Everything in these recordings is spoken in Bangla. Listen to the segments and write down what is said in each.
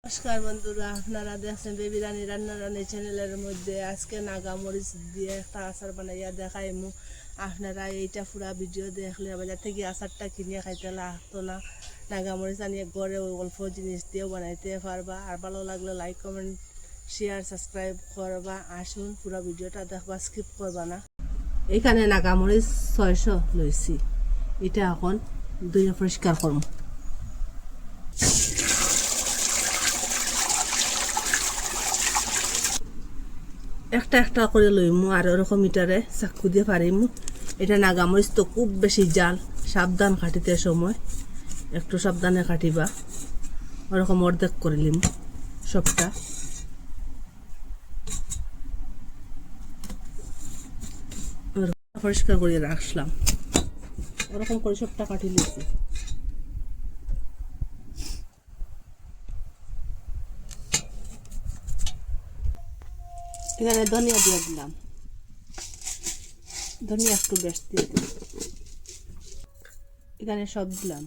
নমস্কার বন্ধুরা, আপনারা দেখছেন বেবি রানী রান্নারানি চ্যানেলের মধ্যে। আজকে নাগা মরিচ দিয়ে একটা আচার বানাইয়া দেখাইমু। আপনারা এইটা পুরা ভিডিও দেখলে বাজার থেকে আচারটা কিনে খাইতে লাগতো না। নাগা মরিচ আনিয়ে ঘরে অল্প জিনিস দিয়েও বানাইতে পারবা। আর ভালো লাগলে লাইক কমেন্ট শেয়ার সাবস্ক্রাইব করবা। আসুন পুরা ভিডিওটা দেখবা, স্কিপ করবা না। এখানে নাগা মরিচ 600 লইছি। এটা এখন ধুয়ে পরিষ্কার করব। একটা একটা করে লইমু আর ওরকম মিটারে চাকু দিয়ে পারিমু। এটা নাগামরিচ তো খুব বেশি জাল, সাবধান কাটিতে সময় একটু সাবধানে কাটিবা। ওরকম অর্ধেক করে লিম সবটা। পরিষ্কার করে রাখলাম, ওরকম করে সবটা কাটি লিছি। এখানে ধনিয়া দিয়ে দিলাম, ধনিয়া একটু বেশ দিয়ে দিলাম। এখানে সব দিলাম,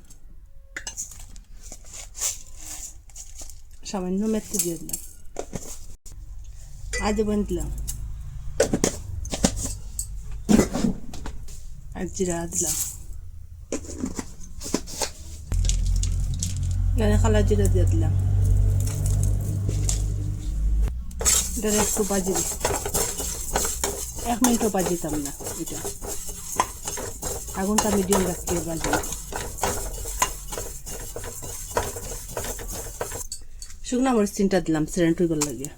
সামান্য মেথি দিয়ে দিলাম, আজওয়ান দিলাম, আর জিরা দিলাম। এখানে কালা জিরা দিয়ে দিলাম। এটা একটু বাজি, 1 মিনিটও বাজিতাম না। এটা আগুনটা মিডিয়াম রাখতে বাজি। শুকনা মরিচ 3টা দিলাম সেরেন্ট হইবার লাগে।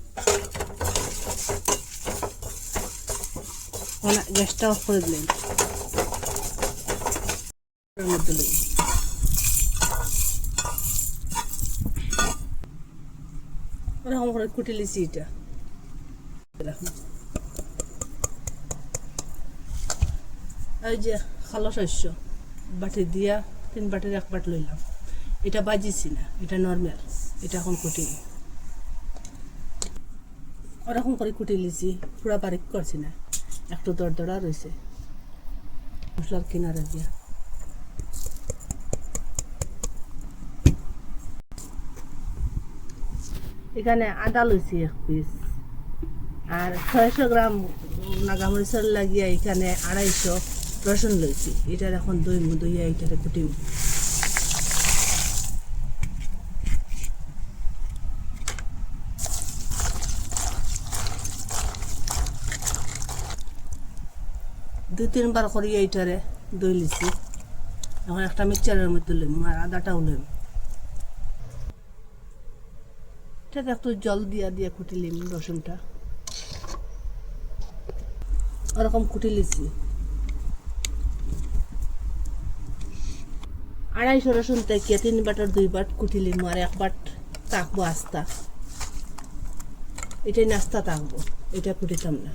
গ্যাসটা অফ করে দিলাম। ওরকম করে কুটে লিছি। এটা এই যে খালো শস্য বাটি দিয়া 3 বাটির 1 বাট লইলাম। এটা বাজিছি না, এটা নর্মাল। এটা এখন কুটি ওরকম করে কুটি লিছি, পুরা বারিক করছি না, একটু দরদরা রয়েছে মশলার কিনারে দিয়া। এখানে আদা লইছি 1 পিস, আর 600 গ্রাম নাগামরিচের লাগিয়া এখানে 250 রসুন লইছি। এটার এখন দইয়া এইটারে কুটিম। দুই 3 বার করিয়া এইটারে দই লিছি। এখন একটা মিক্সচারের মধ্যে লইম আর আদাটাও লইম। এটাতে একটু জল দিয়া দিয়া কুটিলিম রসুনটা, ওরকম কুটি লিছি। 250 রসুন থেকে 3 বাটার 2 বাট কুটিলিম আর 1 বাট তাকবো আস্তা। এটাই নাস্তা তাকবো, এটা কুটিতাম না।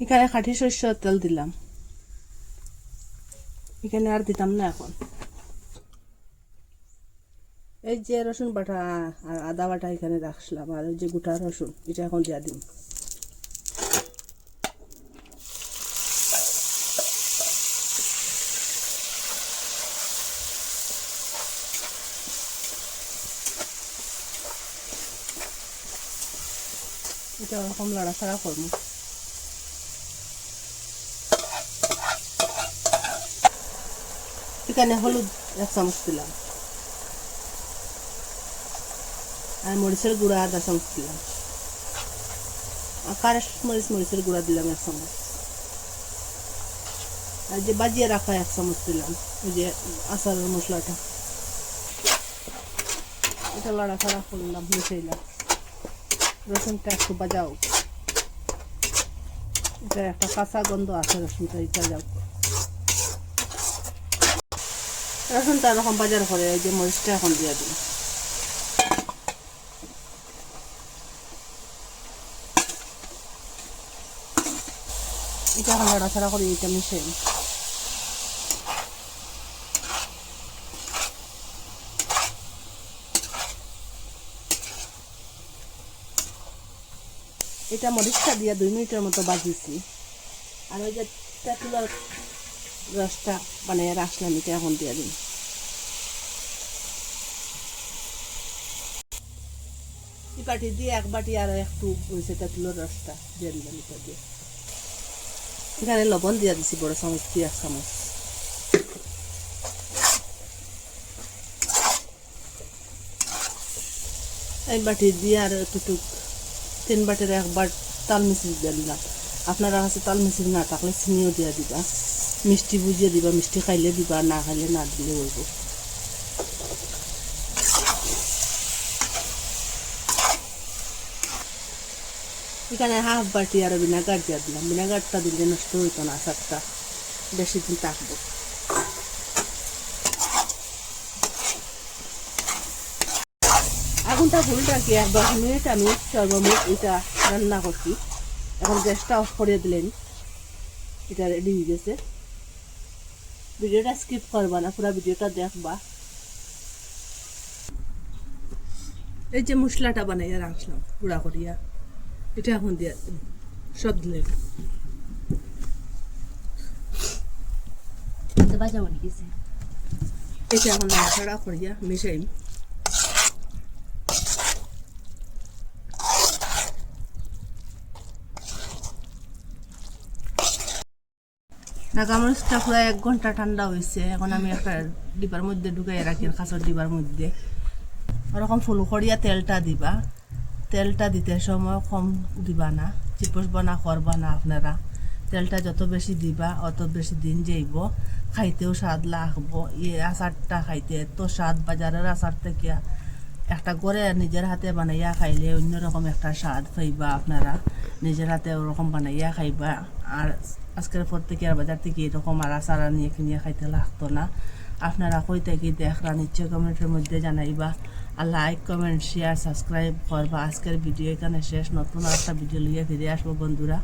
এখানে খাঁটি সরষের তেল দিলাম, এখানে আর দিতাম না। এখন এই যে রসুন বাটা আর আদা বাটা এখানে রাখলাম, আর ওই যে গোটা রসুন এটা এখন দিয়া দিন। এটা ওরকম লড়াছাড়া করবো। এখানে হলুদ 1 চামচ দিলাম, আর মরিচের গুঁড়া 1/2 চামচ দিলাম, আর কারেশ মরিচের গুঁড়া দিলাম 1 চামচ, আর যে বাজিয়ে রাখা 1 চামচ দিলাম ওই যে আচারের মশলাটা। এটা লড়াছাড়া করলাম, মিশাইলাম। রসুনটা একটু বাজাও, এটা একটা কাঁচা গন্ধ আছে রসুনটা, এটা যাও। রসুনটা এরকম বাজার করে এই যে মরিচটা এখন দিয়ে দিন। এটা এখন লড়াছাড়া করে এটা মিশাই। এটা মরিচটা দিয়ে 2 মিনিটের মতো বাজিছি। আর ওই যে তেঁতুলের রসটা বানিয়ে রাখলাম, এটা এখন দিয়ে দিন। এই বাটি দিয়ে এক বাটি আর একটু হয়েছে তেঁতুলের রসটা দিয়ে দিলাম এটা দিয়ে। এখানে লবণ দিয়ে দিছি বড় চামচ দিয়ে 1 চামচ। এই বাটি দিয়ে আর একটু 3 বাটির 1 বার তাল মিশ্রি দিয়ে দিলাম। আপনারা কাছে তাল মিশ্রি না থাকলে চিনিও দিয়ে দিবা, মিষ্টি বুঝিয়ে দিবা, মিষ্টি খাইলে দিবা, না খাইলে না দিলে হইব। এখানে হাফ বাটি আর ভিনেগার দিয়ে দিলাম। ভিনেগারটা দিলে নষ্ট হইতো না, আচারটা বেশি দিন থাকবো। আগুনটা ফুল রাখি 10 মিনিট আমি সর্বমোট এটা রান্না করছি। এখন গ্যাসটা অফ করে দিলেন, এটা রেডি হয়ে গেছে। ভিডিওটা স্কিপ করবা না, পুরো ভিডিওটা দেখবা। এই যে মশলাটা বানাইয়া রাখলাম গুঁড়া করিয়া, এটা এখন দিয়ে সব দিলেন। এটা এখন নাড়াচাড়া করিয়া মিশাই। নাগা মরিচটা পুরো 1 ঘন্টা ঠান্ডা হয়েছে। এখন আমি একটা ডিবার মধ্যে ঢুকাই রাখি, কাঁচের ডিবার মধ্যে। ওরকম ফুল করিয়া তেলটা দিবা। তেলটা দিতে সময় কম দিবা না, চিপসবা না, করবা না আপনারা। তেলটা যত বেশি দিবা অত বেশি দিন যাইব, খাইতেও স্বাদ লাগবো। আচারটা খাইতে এত স্বাদ, বাজারের আচার থেকে একটা করে নিজের হাতে বানাইয়া খাইলে অন্যরকম একটা স্বাদ পাইবা আপনারা। নিজের হাতে ওরকম বানাইয়া খাইবা। আর আজকের পর থেকে আর বাজার থেকে এরকম আর আচার নিয়ে কিনিয়ে খাইতে লাগতো না। আপনারা কই থেকে দেখরা নিশ্চয় কমেন্টের মধ্যে জানাইবা। আর লাইক, কমেন্ট, শেয়ার, সাবস্ক্রাইব করবা। আজকের ভিডিও এখানে শেষ। নতুন একটা ভিডিও লিয়ে ফিরে আসবো বন্ধুরা।